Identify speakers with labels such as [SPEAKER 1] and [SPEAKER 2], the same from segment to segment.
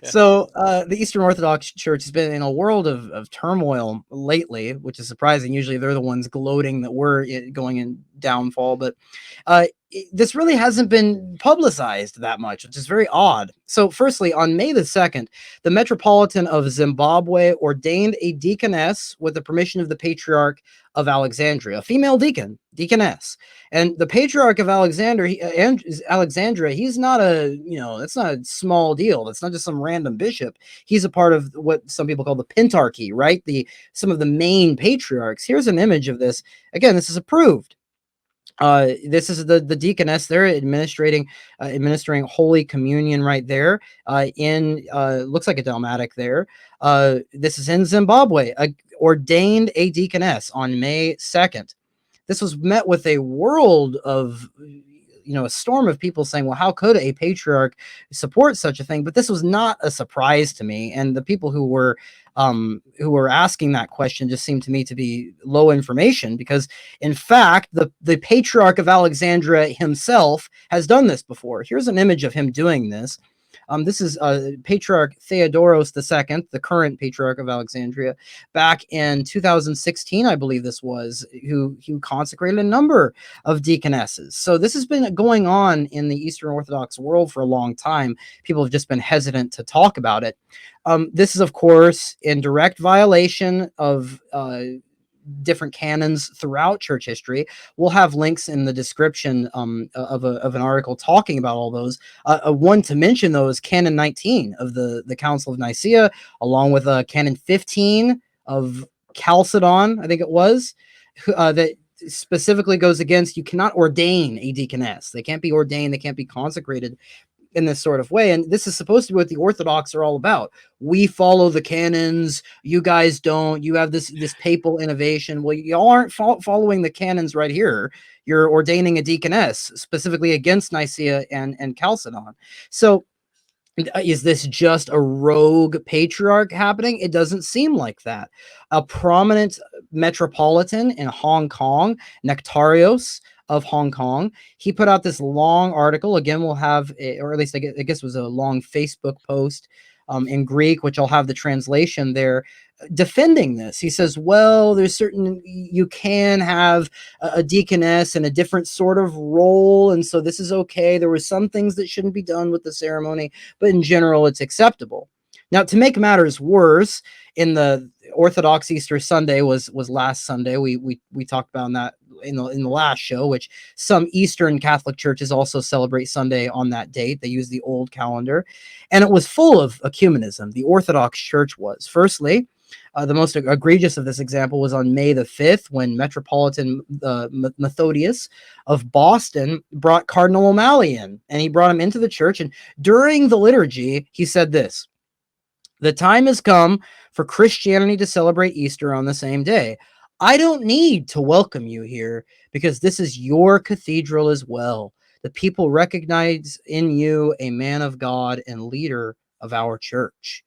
[SPEAKER 1] So the Eastern Orthodox Church has been in a world of turmoil lately, which is surprising. Usually they're the ones gloating that we're going in downfall, but this really hasn't been publicized that much, which is very odd. So firstly, on May the 2nd, the Metropolitan of Zimbabwe ordained a deaconess with the permission of the Patriarch of Alexandria, a female deaconess. And the Patriarch of Alexandria, he's not that's not a small deal. That's not just some random bishop. He's a part of what some people call the Pentarchy, right? Some of the main patriarchs. Here's an image of this. Again, this is approved. This is the deaconess there administering Holy Communion right there in looks like a Dalmatic there. This is in Zimbabwe, ordained a deaconess on May 2nd. This was met with a world of a storm of people saying, well, how could a patriarch support such a thing? But this was not a surprise to me, and the people who were asking that question just seemed to me to be low information, because in fact the Patriarch of Alexandria himself has done this before. Here's an image of him doing this. This is Patriarch Theodoros II, the current Patriarch of Alexandria, back in 2016, I believe this was, who consecrated a number of deaconesses. So this has been going on in the Eastern Orthodox world for a long time. People have just been hesitant to talk about it. This is, of course, in direct violation of different canons throughout church history. We'll have links in the description of an article talking about all those. One to mention, though, is Canon 19 of the Council of Nicaea, along with Canon 15 of Chalcedon, I think it was, that specifically goes against, you cannot ordain a deaconess. They can't be ordained, they can't be consecrated in this sort of way. And this is supposed to be what the Orthodox are all about. We follow the canons, you guys don't. You have this papal innovation. Well, y'all aren't following the canons right here. You're ordaining a deaconess specifically against Nicaea and Chalcedon. So is this just a rogue patriarch happening? It doesn't seem like that. A prominent metropolitan in Hong Kong, Nectarios of Hong Kong, he put out this long article. Again, we'll have, or at least I guess it was a long Facebook post in Greek, which I'll have the translation there, defending this. He says, well, there's certain, you can have a deaconess in a different sort of role, and so this is okay. There were some things that shouldn't be done with the ceremony, but in general, it's acceptable. Now, to make matters worse, in the Orthodox Easter Sunday was last Sunday. We talked about that in the last show, which some Eastern Catholic churches also celebrate Sunday on that date. They use the old calendar, and it was full of ecumenism. The Orthodox Church was. Firstly, the most egregious of this example was on May the 5th, when Metropolitan Methodius of Boston brought Cardinal O'Malley in, and he brought him into the church. And during the liturgy, he said this: "The time has come for Christianity to celebrate Easter on the same day. I don't need to welcome you here, because this is your cathedral as well. The people recognize in you a man of God and leader of our church."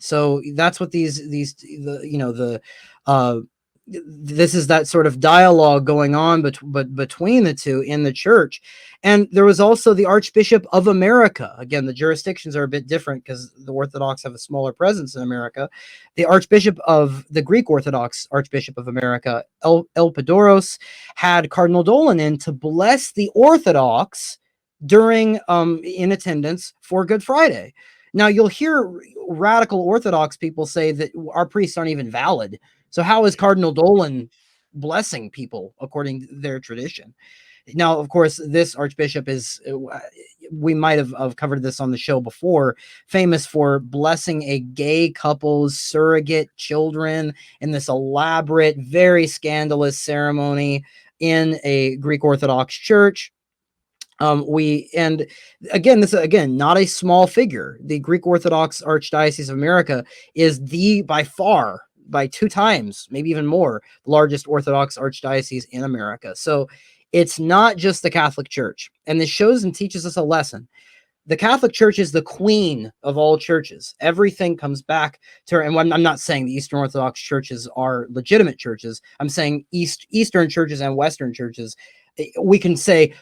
[SPEAKER 1] So that's what this is that sort of dialogue going on between the two in the church. And there was also the Archbishop of America. Again, the jurisdictions are a bit different because the Orthodox have a smaller presence in America. The Archbishop of the Greek Orthodox Archbishop of America, Elpidoros, had Cardinal Dolan in to bless the Orthodox during in attendance for Good Friday. Now, you'll hear radical Orthodox people say that our priests aren't even valid. So how is Cardinal Dolan blessing people according to their tradition? Now, of course, this archbishop is, we might have covered this on the show before, famous for blessing a gay couple's surrogate children in this elaborate, very scandalous ceremony in a Greek Orthodox church. And again, not a small figure. The Greek Orthodox Archdiocese of America is by far, by 2 times, maybe even more, the largest Orthodox archdiocese in America. So it's not just the Catholic Church. And this shows and teaches us a lesson. The Catholic Church is the queen of all churches. Everything comes back to her. And I'm not saying the Eastern Orthodox churches are legitimate churches. I'm saying Eastern churches and Western churches. we can say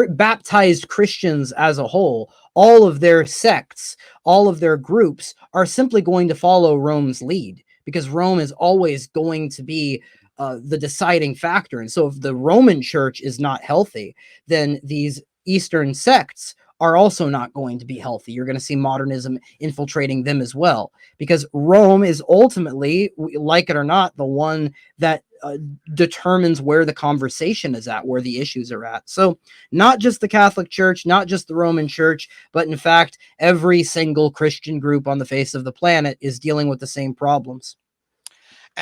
[SPEAKER 1] baptized Christians as a whole, all of their sects, all of their groups are simply going to follow Rome's lead, because Rome is always going to be the deciding factor. And so if the Roman church is not healthy, then these Eastern sects are also not going to be healthy. You're going to see modernism infiltrating them as well, because Rome is ultimately, like it or not, the one that determines where the conversation is at, where the issues are at. So not just the Catholic Church, not just the Roman Church, but in fact, every single Christian group on the face of the planet is dealing with the same problems.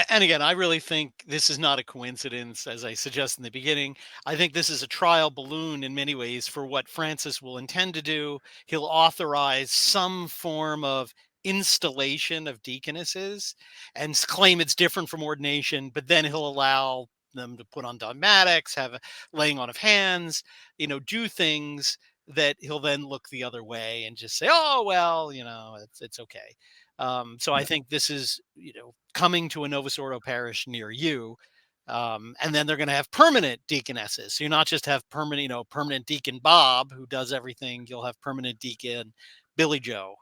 [SPEAKER 2] And again, I really think this is not a coincidence, as I suggested in the beginning. I think this is a trial balloon in many ways for what Francis will intend to do. He'll authorize some form of installation of deaconesses and claim it's different from ordination, but then he'll allow them to put on dogmatics, have a laying on of hands, do things that he'll then look the other way and just say, "Oh well, it's okay." So I think this is, coming to a Novus Ordo parish near you. And then they're going to have permanent deaconesses. So you not just have permanent, permanent deacon Bob who does everything. You'll have permanent deacon Billy Joe,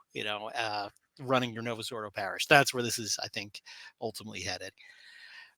[SPEAKER 2] running your Novus Ordo parish. That's where this is, I think, ultimately headed.